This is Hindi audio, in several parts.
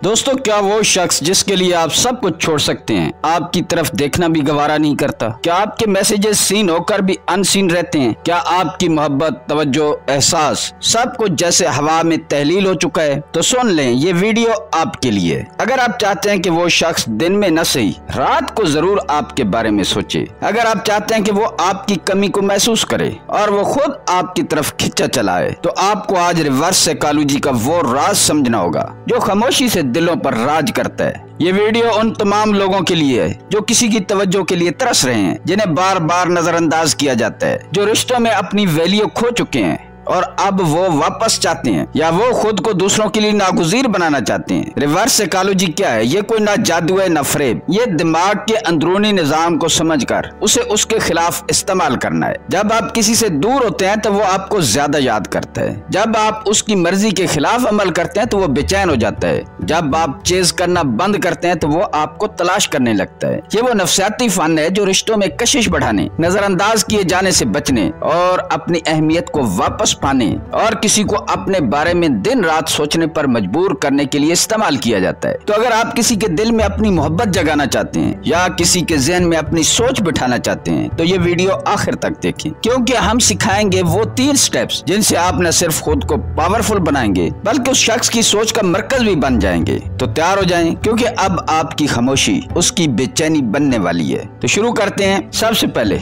दोस्तों, क्या वो शख्स जिसके लिए आप सब कुछ छोड़ सकते हैं आपकी तरफ देखना भी गवारा नहीं करता? क्या आपके मैसेजेस सीन होकर भी अनसीन रहते हैं? क्या आपकी मोहब्बत, तवज्जो, एहसास सब कुछ जैसे हवा में तहलील हो चुका है? तो सुन लें, ये वीडियो आपके लिए। अगर आप चाहते हैं कि वो शख्स दिन में न सही रात को जरूर आपके बारे में सोचे, अगर आप चाहते हैं कि वो आपकी कमी को महसूस करे और वो खुद आपकी तरफ खिंचा चलाए, तो आपको आज रिवर्स साइकोलॉजी का वो राज समझना होगा जो खामोशी से दिलों पर राज करता है। ये वीडियो उन तमाम लोगों के लिए है जो किसी की तवज्जो के लिए तरस रहे हैं, जिन्हें बार बार नजरअंदाज किया जाता है, जो रिश्तों में अपनी वैल्यू खो चुके हैं और अब वो वापस चाहते हैं, या वो खुद को दूसरों के लिए नागुज़ीर बनाना चाहते हैं। रिवर्स साइकोलॉजी क्या है? ये कोई ना जादू है ना फरेब, ये दिमाग के अंदरूनी निजाम को समझकर उसे उसके खिलाफ इस्तेमाल करना है। जब आप किसी से दूर होते हैं तो वो आपको ज्यादा याद करता है, जब आप उसकी मर्जी के खिलाफ अमल करते हैं तो वो बेचैन हो जाता है, जब आप चेज करना बंद करते हैं तो वो आपको तलाश करने लगता है। ये वो नफ्सियाती फन है जो रिश्तों में कशिश बढ़ाने, नजरअंदाज किए जाने से बचने और अपनी अहमियत को वापस पाने और किसी को अपने बारे में दिन रात सोचने पर मजबूर करने के लिए इस्तेमाल किया जाता है। तो अगर आप किसी के दिल में अपनी मोहब्बत जगाना चाहते हैं या किसी के जहन में अपनी सोच बिठाना चाहते हैं तो ये वीडियो आखिर तक देखें, क्योंकि हम सिखाएंगे वो 3 स्टेप्स जिनसे आप न सिर्फ खुद को पावरफुल बनाएंगे बल्कि उस शख्स की सोच का मरकज भी बन जाएंगे। तो तैयार हो जाएं, क्योंकि अब आपकी खामोशी उसकी बेचैनी बनने वाली है। तो शुरू करते हैं। सबसे पहले,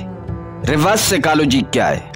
रिवर्स साइकोलॉजी क्या है?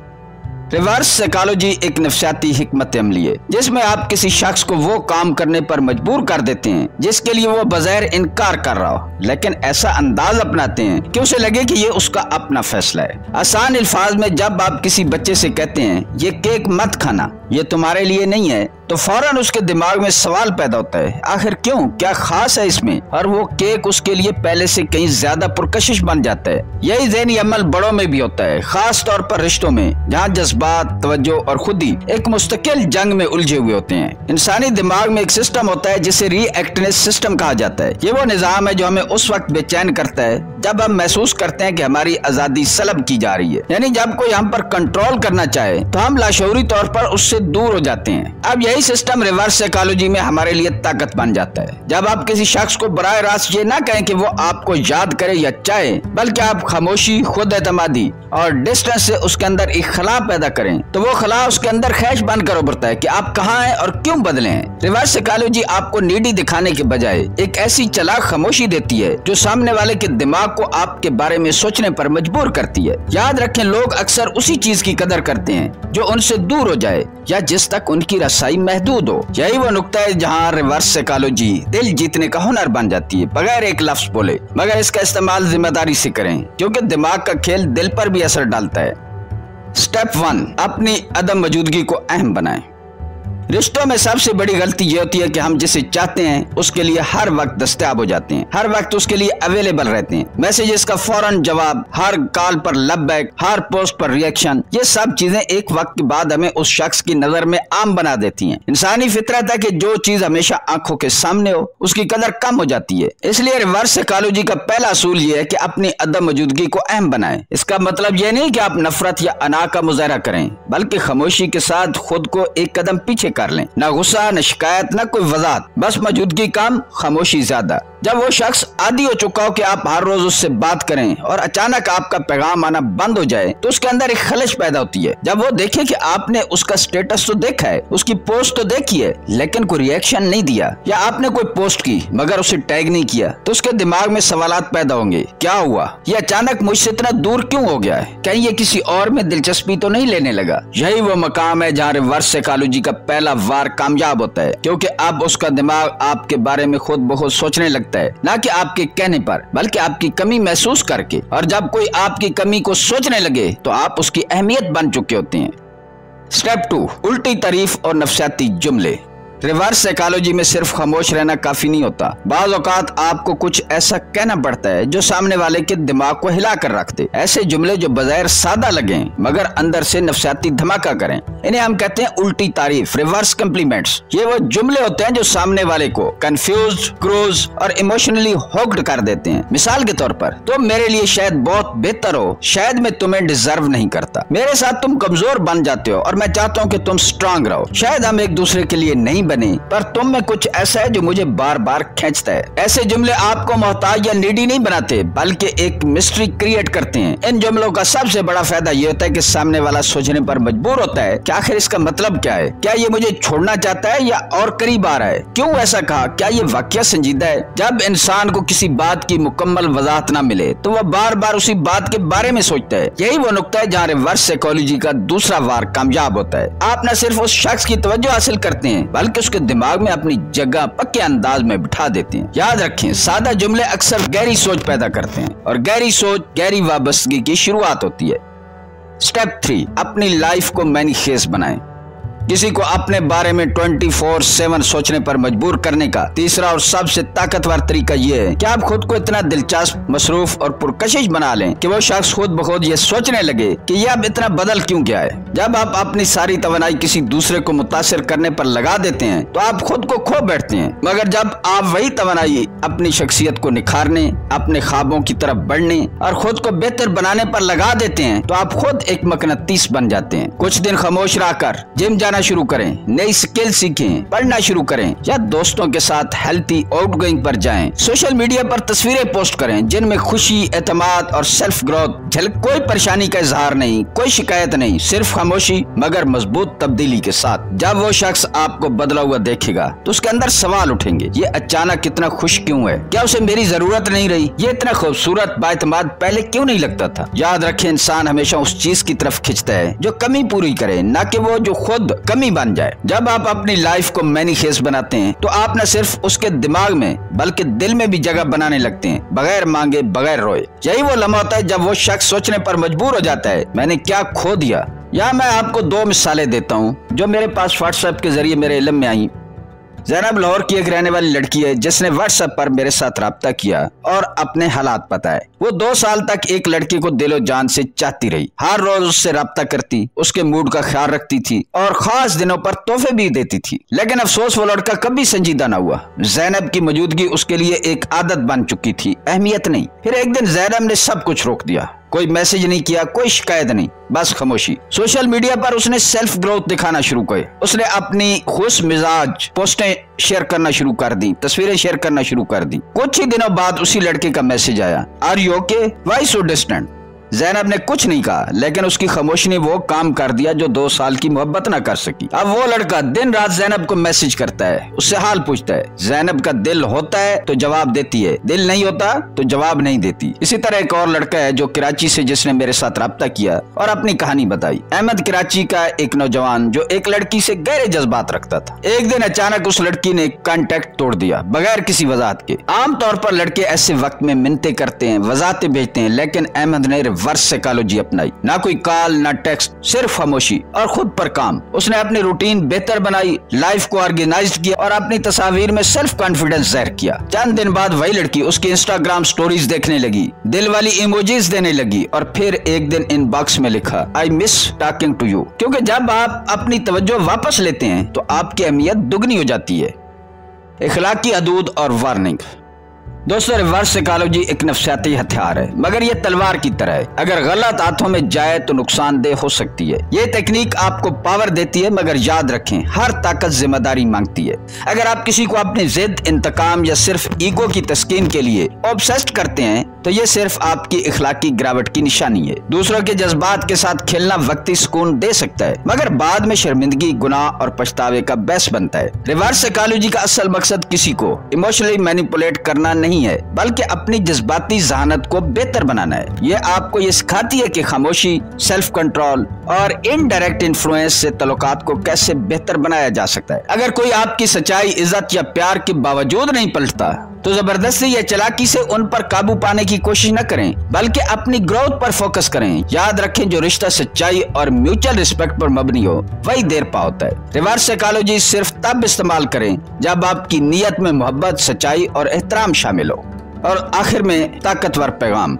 रिवर्स साइकोलॉजी एक नफ्सियाती हिकमत अमली है जिसमें आप किसी शख्स को वो काम करने पर मजबूर कर देते हैं जिसके लिए वो बगैर इनकार कर रहा हो, लेकिन ऐसा अंदाज अपनाते हैं कि उसे लगे कि ये उसका अपना फैसला है। आसान अल्फाज में, जब आप किसी बच्चे से कहते हैं ये केक मत खाना, ये तुम्हारे लिए नहीं है, तो फौरन उसके दिमाग में सवाल पैदा होता है, आखिर क्यों, क्या खास है इसमें? और वो केक उसके लिए पहले से कहीं ज्यादा पुरकशिश बन जाता है। यही ज़हनी अमल बड़ों में भी होता है, खास तौर पर रिश्तों में जहाँ जज्बात, तवज्जो और खुदी एक मुस्तकिल जंग में उलझे हुए होते हैं। इंसानी दिमाग में एक सिस्टम होता है जिसे रीएक्टिवनेस सिस्टम कहा जाता है। ये वो निजाम है जो हमें उस वक्त बेचैन करता है जब हम महसूस करते हैं कि हमारी आजादी सलब की जा रही है, यानी जब कोई हम पर कंट्रोल करना चाहे तो हम लाशऊरी तौर पर उससे दूर हो जाते हैं। अब यही सिस्टम रिवर्स साइकोलॉजी में हमारे लिए ताकत बन जाता है। जब आप किसी शख्स को बराह रास्त ये ना कहें कि वो आपको याद करे या चाहे, बल्कि आप खामोशी, खुद एतमादी और डिस्टेंस से उसके अंदर एक खला पैदा करें, तो वो खला उसके अंदर खैश बनकर उभरता है कि आप कहाँ हैं और क्यों बदले हैं। रिवर्स साइकोलॉजी आपको नीडी दिखाने के बजाय एक ऐसी चालाक खामोशी देती है जो सामने वाले के दिमाग को आपके बारे में सोचने पर मजबूर करती है। याद रखें, लोग अक्सर उसी चीज की कदर करते हैं जो उनसे दूर हो जाए या जिस तक उनकी रसाई महदूद हो। यही वो नुक्ता है जहाँ रिवर्स साइकोलॉजी दिल जीतने का हुनर बन जाती है, बगैर एक लफ्ज बोले, मगर इसका इस्तेमाल जिम्मेदारी से करें, क्योंकि दिमाग का खेल दिल पर भी असर डालता है। स्टेप 1, अपनी अदम मौजूदगी को अहम बनाएं। रिश्तों में सबसे बड़ी गलती ये होती है कि हम जिसे चाहते हैं उसके लिए हर वक्त दस्तयाब हो जाते हैं, हर वक्त उसके लिए अवेलेबल रहते हैं। मैसेजेस का फौरन जवाब, हर कॉल पर लबैक, हर पोस्ट पर रिएक्शन, ये सब चीजें एक वक्त के बाद हमें उस शख्स की नजर में आम बना देती हैं। इंसानी फितरत है कि जो चीज हमेशा आंखों के सामने हो उसकी कदर कम हो जाती है। इसलिए रिवर्स साइकोलॉजी का पहला असूल ये है कि अपनी अदम मौजूदगी को अहम बनाएं। इसका मतलब ये नहीं कि आप नफरत या अना का मुजाहरा करें, बल्कि खामोशी के साथ खुद को एक कदम पीछे कर लें। ना गुस्सा, न शिकायत, न कोई वजाहत, बस मौजूदगी कम, खामोशी ज्यादा। जब वो शख्स आदी हो चुका हो कि आप हर रोज उससे बात करें और अचानक आपका पैगाम आना बंद हो जाए, तो उसके अंदर एक खलश पैदा होती है। जब वो देखे कि आपने उसका स्टेटस तो देखा है, उसकी पोस्ट तो देखी है, लेकिन कोई रिएक्शन नहीं दिया, या आपने कोई पोस्ट की मगर उसे टैग नहीं किया, तो उसके दिमाग में सवालात पैदा होंगे, क्या हुआ, ये अचानक मुझसे इतना दूर क्यों हो गया है, कहीं ये किसी और में दिलचस्पी तो नहीं लेने लगा। यही वो मकाम है जहाँ रिवर्स साइकोलॉजी का पहला वार कामयाब होता है, क्योंकि अब उसका दिमाग आपके बारे में खुद ब खुद सोचने लगता है, ना कि आपके कहने पर, बल्कि आपकी कमी महसूस करके। और जब कोई आपकी कमी को सोचने लगे तो आप उसकी अहमियत बन चुके होते हैं। स्टेप 2, उल्टी तारीफ और नफ्सियाती जुमले। रिवर्स साइकोलॉजी में सिर्फ खामोश रहना काफी नहीं होता, बाज़ औक़ात आपको कुछ ऐसा कहना पड़ता है जो सामने वाले के दिमाग को हिला कर रख दे। ऐसे जुमले जो बज़ाहिर सादा लगें मगर अंदर से नफ्सियाती धमाका करें, इन्हें हम कहते हैं उल्टी तारीफ, रिवर्स कम्प्लीमेंट्स। ये वो जुमले होते हैं जो सामने वाले को कंफ्यूज, क्रूज और इमोशनली होक्ड कर देते हैं। मिसाल के तौर पर, तुम मेरे लिए शायद बहुत बेहतर हो, शायद मैं तुम्हें डिजर्व नहीं करता, मेरे साथ तुम कमजोर बन जाते हो और मैं चाहता हूँ कि तुम स्ट्रांग रहो, शायद हम एक दूसरे के लिए नहीं बने, पर तुम में कुछ ऐसा है जो मुझे बार बार खींचता है। ऐसे जुमले आपको मोहताज या नीडी नहीं बनाते, बल्कि एक मिस्ट्री क्रिएट करते हैं। इन जुमलों का सबसे बड़ा फायदा ये होता है कि सामने वाला सोचने पर मजबूर होता है कि आखिर इसका मतलब क्या है। क्या ये मुझे छोड़ना चाहता है या और करीब आ रहा है? क्यों ऐसा कहा? क्या ये वाकया संजीदा है? जब इंसान को किसी बात की मुकम्मल वजाहत न मिले तो वह बार बार उसी बात के बारे में सोचता है। यही वो नुक्ता है जहाँ रिवर्स साइकोलॉजी का दूसरा वार कामयाब होता है। आप न सिर्फ उस शख्स की तवज्जो हासिल करते हैं, बल्कि उसके दिमाग में अपनी जगह पक्के अंदाज में बिठा देते हैं। याद रखें, सादा जुमले अक्सर गहरी सोच पैदा करते हैं और गहरी सोच गहरी वाबस्तगी की शुरुआत होती है। स्टेप 3, अपनी लाइफ को मैनिफेस्ट बनाएं। किसी को अपने बारे में 24/7 सोचने पर मजबूर करने का तीसरा और सबसे ताकतवर तरीका ये है कि आप खुद को इतना दिलचस्प, मसरूफ और पुरकशिश बना लें कि वो शख्स खुद ब खुद ये सोचने लगे कि ये अब इतना बदल क्यों गया है। जब आप अपनी सारी तवनाई किसी दूसरे को मुतासिर करने पर लगा देते हैं तो आप खुद को खो बैठते हैं, मगर जब आप वही तवनाई अपनी शख्सियत को निखारने, अपने ख्वाबों की तरफ बढ़ने और खुद को बेहतर बनाने पर लगा देते हैं तो आप खुद एक मकनतीस बन जाते हैं। कुछ दिन खामोश रहकर जिम जाना शुरू करें, नई स्किल सीखें, पढ़ना शुरू करें या दोस्तों के साथ हेल्थी आउटगोइंग पर जाएं। सोशल मीडिया पर तस्वीरें पोस्ट करें जिनमें खुशी, एतमाद और सेल्फ ग्रोथ झलक। कोई परेशानी का इजहार नहीं, कोई शिकायत नहीं, सिर्फ खामोशी मगर मजबूत तब्दीली के साथ। जब वो शख्स आपको बदला हुआ देखेगा तो उसके अंदर सवाल उठेंगे, ये अचानक इतना खुश क्यों है? क्या उसे मेरी जरूरत नहीं रही? ये इतना खूबसूरत, बाएतमाद पहले क्यों नहीं लगता था? याद रखें, इंसान हमेशा उस चीज की तरफ खिंचता है जो कमी पूरी करे, न कि वो जो खुद कमी बन जाए। जब आप अपनी लाइफ को मैनिफेस्ट बनाते हैं तो आप न सिर्फ उसके दिमाग में बल्कि दिल में भी जगह बनाने लगते हैं, बगैर मांगे, बगैर रोए। यही वो लम्हा होता है जब वो शख्स सोचने पर मजबूर हो जाता है, मैंने क्या खो दिया। यहाँ मैं आपको 2 मिसालें देता हूँ जो मेरे पास व्हाट्सएप के जरिए मेरे इल्म में आई। ज़ैनब लाहौर की एक रहने वाली लड़की है जिसने व्हाट्सएप पर मेरे साथ राब्ता किया और अपने हालात बताए। वो 2 साल तक एक लड़के को दिलो जान से चाहती रही, हर रोज उससे राब्ता करती, उसके मूड का ख्याल रखती थी और खास दिनों पर तोहफे भी देती थी। लेकिन अफसोस वो लड़का कभी संजीदा न हुआ। ज़ैनब की मौजूदगी उसके लिए एक आदत बन चुकी थी, अहमियत नहीं। फिर एक दिन ज़ैनब ने सब कुछ रोक दिया, कोई मैसेज नहीं किया, कोई शिकायत नहीं, बस खामोशी। सोशल मीडिया पर उसने सेल्फ ग्रोथ दिखाना शुरू किए। उसने अपनी खुश मिजाज पोस्टें शेयर करना शुरू कर दी, तस्वीरें शेयर करना शुरू कर दी। कुछ ही दिनों बाद उसी लड़के का मैसेज आया, are you okay, why so distant? Zainab ने कुछ नहीं कहा, लेकिन उसकी खामोशी ने वो काम कर दिया जो 2 साल की मोहब्बत न कर सकी। अब वो लड़का दिन रात ज़ैनब को मैसेज करता है, उससे हाल पूछता है। ज़ैनब का दिल होता है तो जवाब देती है, दिल नहीं होता तो जवाब नहीं देती। इसी तरह एक और लड़का है जो कराची से, जिसने मेरे साथ राब्ता किया और अपनी कहानी बताई। अहमद कराची का एक नौजवान जो एक लड़की से गहरे जज्बात रखता था। एक दिन अचानक उस लड़की ने कांटेक्ट तोड़ दिया बगैर किसी वजाहत के। आमतौर पर लड़के ऐसे वक्त में मिन्नतें करते हैं, वजाहतें भेजते हैं, लेकिन अहमद ने रिवर्स साइकोलॉजी अपनाई। ना कोई कॉल, ना टेक्स्ट, सिर्फ खामोशी और खुद पर काम। उसने अपनी रूटीन बेहतर बनाई, लाइफ को ऑर्गेनाइज किया और अपनी तस्वीर में सेल्फ कॉन्फिडेंस जाहिर किया। चंद दिन बाद वही लड़की उसकी इंस्टाग्राम स्टोरीज देखने लगी, दिल वाली इमोजीज देने लगी और फिर एक दिन इनबॉक्स में लिखा, I miss talking to you. क्योंकि जब आप अपनी तवज्जो वापस लेते हैं तो आपकी अहमियत दुगनी हो जाती है। इखलाकी हदूद और वार्निंग। दोस्तों, रिवर्स साइकोलॉजी एक नफ्सियाती हथियार है, मगर ये तलवार की तरह है। अगर गलत हाथों में जाए तो नुकसानदेह हो सकती है। ये टेक्निक आपको पावर देती है, मगर याद रखें, हर ताकत जिम्मेदारी मांगती है। अगर आप किसी को अपनी जिद, इंतकाम या सिर्फ ईगो की तस्कीन के लिए ऑब्सेस्ड करते हैं तो ये सिर्फ आपकी इखलाकी गिरावट की निशानी है। दूसरों के जज्बात के साथ खेलना वक्ती सुकून दे सकता है, मगर बाद में शर्मिंदगी, गुनाह और पछतावे का बहस बनता है। रिवर्स साइकोलॉजी का असल मकसद किसी को इमोशनली मैनिपुलेट करना नहीं है, बल्कि अपनी जज्बाती ज़हानत को बेहतर बनाना है। ये आपको ये सिखाती है कि खामोशी, सेल्फ कंट्रोल और इनडायरेक्ट इन्फ्लुएंस से तल्लुकात को कैसे बेहतर बनाया जा सकता है। अगर कोई आपकी सच्चाई, इज्जत या प्यार के बावजूद नहीं पलटता तो जबरदस्ती या चालाकी से उन पर काबू पाने की कोशिश न करें, बल्कि अपनी ग्रोथ पर फोकस करें। याद रखें, जो रिश्ता सच्चाई और म्यूचुअल रिस्पेक्ट पर मबनी हो वही देर पा होता है। रिवर्स साइकोलॉजी सिर्फ तब इस्तेमाल करें जब आपकी नीयत में मोहब्बत, सच्चाई और एहतराम शामिल हो। और आखिर में ताकतवर पैगाम।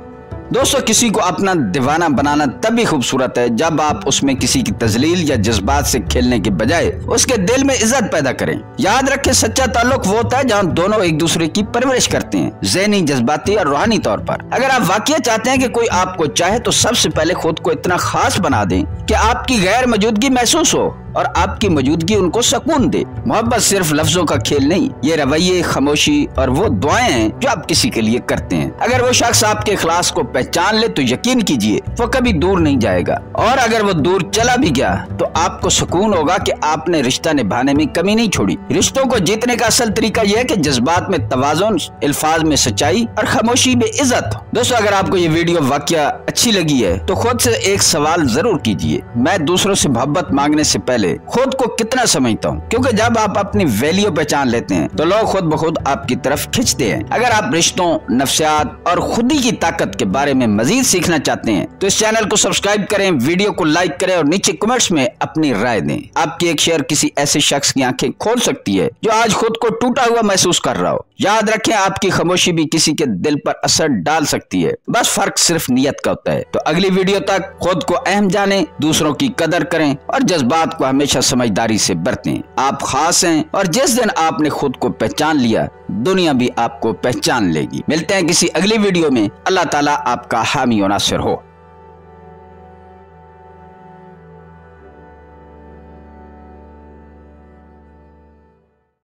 दोस्तों, किसी को अपना दीवाना बनाना तभी खूबसूरत है जब आप उसमें किसी की तजलील या जज्बात से खेलने के बजाय उसके दिल में इज्जत पैदा करें। याद रखें, सच्चा ताल्लुक वो होता है जहाँ दोनों एक दूसरे की परवरिश करते हैं, ज़हनी, जज्बाती और रूहानी तौर पर। अगर आप वाकई चाहते हैं कि कोई आपको चाहे तो सबसे पहले खुद को इतना खास बना दें कि आपकी गैर मौजूदगी महसूस हो। और आपकी मौजूदगी उनको सुकून दे। मोहब्बत सिर्फ लफ्जों का खेल नहीं, ये रवैये, खामोशी और वो दुआएं हैं जो आप किसी के लिए करते हैं। अगर वो शख्स आपके इखलास को पहचान ले तो यकीन कीजिए वो कभी दूर नहीं जाएगा, और अगर वो दूर चला भी गया तो आपको सुकून होगा कि आपने रिश्ता निभाने में कमी नहीं छोड़ी। रिश्तों को जीतने का असल तरीका यह है कि जज्बात में तवाज़ुन, अल्फाज में सच्चाई और खामोशी में इज्जत। दोस्तों, अगर आपको ये वीडियो वाकया अच्छी लगी है तो खुद से एक सवाल जरूर कीजिए, मैं दूसरों से मोहब्बत मांगने से पहले खुद को कितना समझता हूँ? क्योंकि जब आप अपनी वैल्यू पहचान लेते हैं तो लोग खुद ब खुद आपकी तरफ खिंचते हैं। अगर आप रिश्तों, नफ्सियात और खुदी की ताकत के बारे में मजीद सीखना चाहते हैं तो इस चैनल को सब्सक्राइब करें, वीडियो को लाइक करें और नीचे कमेंट्स में अपनी राय दें। आपकी एक शेयर किसी ऐसे शख्स की आंखें खोल सकती है जो आज खुद को टूटा हुआ महसूस कर रहा हो। याद रखें, आपकी खामोशी भी किसी के दिल पर असर डाल सकती है, बस फर्क सिर्फ नियत का होता है। तो अगली वीडियो तक खुद को अहम जानें, दूसरों की कदर करें और जज्बात को हमेशा समझदारी से बरतें। आप खास हैं और जिस दिन आपने खुद को पहचान लिया दुनिया भी आपको पहचान लेगी। मिलते हैं किसी अगली वीडियो में। अल्लाह ताला आपका हामी और नासिर हो।